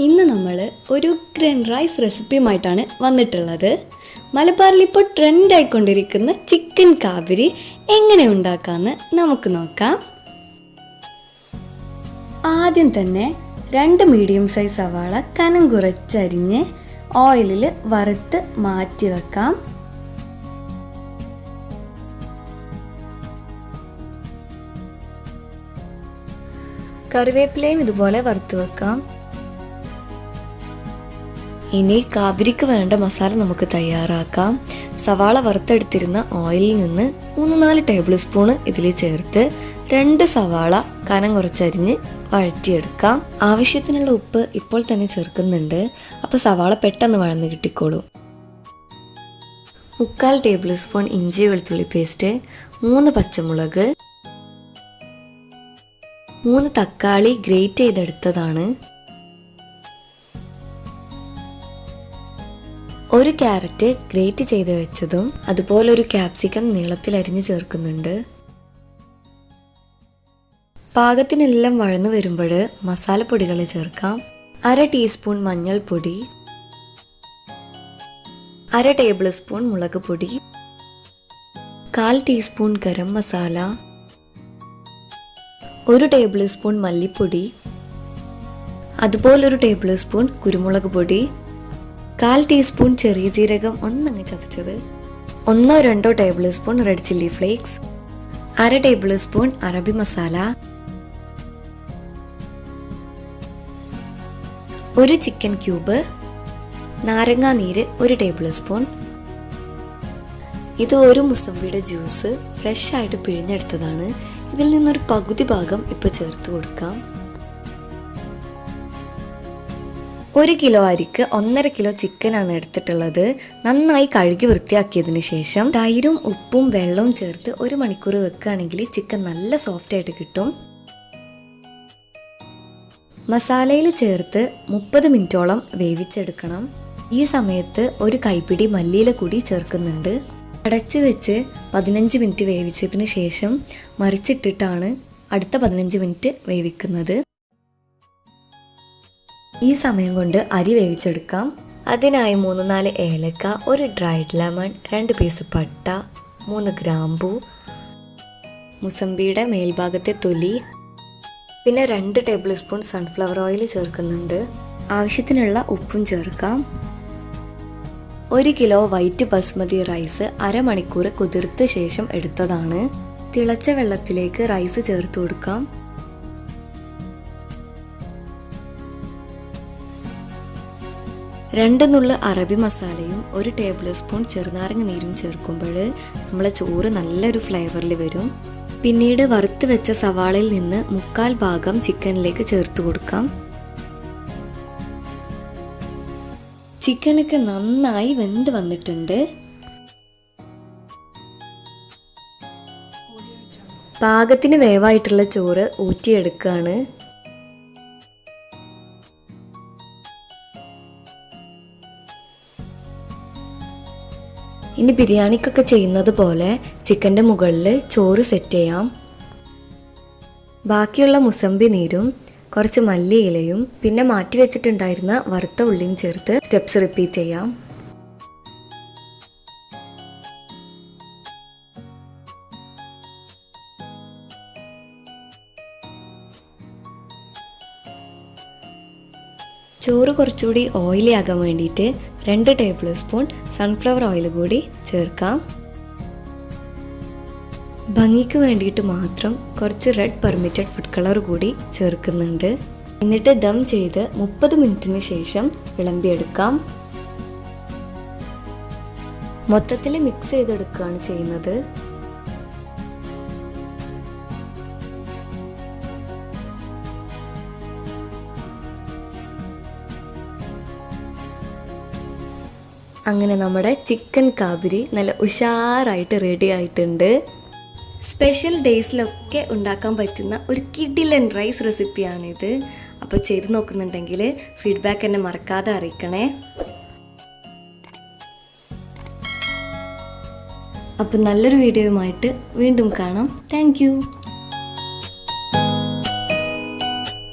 ഇന്ന് നമ്മൾ ഒരു ഉഗ്രൻ റൈസ് റെസിപ്പിയുമായിട്ടാണ് വന്നിട്ടുള്ളത്. മലബാറിൽ ഇപ്പോൾ ട്രെൻഡായിക്കൊണ്ടിരിക്കുന്ന ചിക്കൻ കാബരി എങ്ങനെ ഉണ്ടാക്കാമെന്ന് നമുക്ക് നോക്കാം. ആദ്യം തന്നെ 2 മീഡിയം സൈസ് സവാള കനം കുറച്ചരിഞ്ഞ് ഓയിലിൽ വറുത്ത് മാറ്റി വെക്കാം. കറിവേപ്പിലയും ഇതുപോലെ വറുത്ത് വെക്കാം. ഇനി കാബരിക്ക് വേണ്ട മസാല നമുക്ക് തയ്യാറാക്കാം. സവാള വറുത്തെടുത്തിരുന്ന ഓയിലിൽ നിന്ന് 3-4 ടേബിൾ സ്പൂൺ ഇതിൽ ചേർത്ത് 2 സവാള കനം കുറച്ചരിഞ്ഞ് വഴറ്റിയെടുക്കാം. ആവശ്യത്തിനുള്ള ഉപ്പ് ഇപ്പോൾ തന്നെ ചേർക്കുന്നുണ്ട്. അപ്പോൾ സവാള പെട്ടെന്ന് വഴന്ന് കിട്ടിക്കോളും. 3/4 ടേബിൾ സ്പൂൺ ഇഞ്ചി വെളുത്തുള്ളി പേസ്റ്റ്, 3 പച്ചമുളക്, 3 തക്കാളി ഗ്രേറ്റ് ചെയ്തെടുത്തതാണ്, 1 ക്യാരറ്റ് ഗ്രേറ്റ് ചെയ്ത് വെച്ചതും, അതുപോലെ 1 ക്യാപ്സിക്കം നീളത്തിൽ അരിഞ്ഞ് ചേർക്കുന്നുണ്ട്. പാകത്തിനെല്ലാം വഴന്നു വരുമ്പോൾ മസാലപ്പൊടികൾ ചേർക്കാം. 1/2 ടീസ്പൂൺ മഞ്ഞൾപ്പൊടി, 1/2 ടേബിൾ സ്പൂൺ മുളക് പൊടി, 1/4 teaspoon garam masala, 1 table spoon മല്ലിപ്പൊടി, അതുപോലെ 1 ടേബിൾ സ്പൂൺ കുരുമുളക് പൊടി, 1/4 ടീസ്പൂൺ ചെറിയ ജീരകം ഒന്നങ്ങ് ചതച്ചത്, 1-2 table spoon red chilli flakes, 1/2 table spoon അറബി മസാല, 1 ചിക്കൻ ക്യൂബ്, നാരങ്ങാ നീര് 1 ടേബിൾ സ്പൂൺ. ഇത് 1 മുസമ്പിയുടെ ജ്യൂസ് ഫ്രഷ് ആയിട്ട് പിഴിഞ്ഞെടുത്തതാണ്. ഇതിൽ നിന്നൊരു പകുതി ഭാഗം ഇപ്പോൾ ചേർത്ത് കൊടുക്കാം. 1 കിലോ അരിക്ക് 1.5 കിലോ ചിക്കനാണ് എടുത്തിട്ടുള്ളത്. നന്നായി കഴുകി വൃത്തിയാക്കിയതിന് ശേഷം തൈരും ഉപ്പും വെള്ളവും ചേർത്ത് 1 മണിക്കൂർ വെക്കുകയാണെങ്കിൽ ചിക്കൻ നല്ല സോഫ്റ്റ് ആയിട്ട് കിട്ടും. മസാലയിൽ ചേർത്ത് 30 മിനിറ്റോളം വേവിച്ചെടുക്കണം. ഈ സമയത്ത് 1 കൈപ്പിടി മല്ലിയില കൂടി ചേർക്കുന്നുണ്ട്. അടച്ചു വെച്ച് 15 മിനിറ്റ് വേവിച്ചതിന് ശേഷം മറിച്ചിട്ടിട്ടാണ് അടുത്ത 15 മിനിറ്റ് വേവിക്കുന്നത്. ഈ സമയം കൊണ്ട് അരി വേവിച്ചെടുക്കാം. അതിനായി 3-4 ഏലക്ക, 1 ഡ്രൈഡ് ലെമൺ, 2 പീസ് പട്ട, 3 ഗ്രാമ്പൂ, മുസമ്പിയുടെ മേൽഭാഗത്തെ തൊലി, പിന്നെ 2 ടേബിൾ സ്പൂൺ സൺഫ്ലവർ ഓയിൽ ചേർക്കുന്നുണ്ട്. ആവശ്യത്തിനുള്ള ഉപ്പും ചേർക്കാം. 1 കിലോ വൈറ്റ് ബസ്മതി റൈസ് അരമണിക്കൂർ കുതിർത്ത ശേഷം എടുത്തതാണ്. തിളച്ച വെള്ളത്തിലേക്ക് റൈസ് ചേർത്ത് കൊടുക്കാം. രണ്ട് നുള്ള് അറബി മസാലയും 1 ടേബിൾ സ്പൂൺ ചെറുനാരങ്ങ നീരും ചേർക്കുമ്പോൾ നമ്മളെ ചോറ് നല്ലൊരു ഫ്ലേവറിൽ വരും. പിന്നീട് വറുത്ത് വെച്ച സവാളയിൽ നിന്ന് 3/4 ഭാഗം ചിക്കനിലേക്ക് ചേർത്ത് കൊടുക്കാം. ചിക്കനൊക്കെ നന്നായി വെന്ത് വന്നിട്ടുണ്ട്. പാകത്തിന് വേവായിട്ടുള്ള ചോറ് ഊറ്റിയെടുക്കുകയാണ്. ഇനി ബിരിയാണിക്കൊക്കെ ചെയ്യുന്നത് പോലെ ചിക്കൻ്റെ മുകളിൽ ചോറ് സെറ്റ് ചെയ്യാം. ബാക്കിയുള്ള മുസമ്പി നീരും കുറച്ച് മല്ലിയിലയും പിന്നെ മാറ്റി വെച്ചിട്ടുണ്ടായിരുന്ന വറുത്ത ഉള്ളിയും ചേർത്ത് സ്റ്റെപ്സ് റിപ്പീറ്റ് ചെയ്യാം. ചോറ് കുറച്ചുകൂടി ഓയിലി ആകാൻ വേണ്ടിയിട്ട് 2 ടേബിൾ സ്പൂൺ സൺഫ്ലവർ ഓയിൽ കൂടി ചേർക്കാം. ഭംഗിക്ക് വേണ്ടിയിട്ട് മാത്രം കുറച്ച് റെഡ് പെർമിറ്റഡ് ഫുഡ് കളർ കൂടി ചേർക്കുന്നുണ്ട്. എന്നിട്ട് ദം ചെയ്ത് 30 മിനിറ്റിന് ശേഷം വിളമ്പിയെടുക്കാം. മൊത്തത്തിൽ മിക്സ് ചെയ്തെടുക്കുകയാണ് ചെയ്യുന്നത്. അങ്ങനെ നമ്മുടെ ചിക്കൻ കാബരി നല്ല ഉഷാറായിട്ട് റെഡി ആയിട്ടുണ്ട്. സ്പെഷ്യൽ ഡേയ്സിലൊക്കെ ഉണ്ടാക്കാൻ പറ്റുന്ന ഒരു കിഡിലൻ റൈസ് റെസിപ്പിയാണിത്. അപ്പോൾ ചെയ്ത് നോക്കുന്നുണ്ടെങ്കിൽ ഫീഡ്ബാക്ക് എന്നെ മറക്കാതെ അറിയിക്കണേ. അപ്പോൾ നല്ലൊരു വീഡിയോയുമായിട്ട് വീണ്ടും കാണാം. താങ്ക്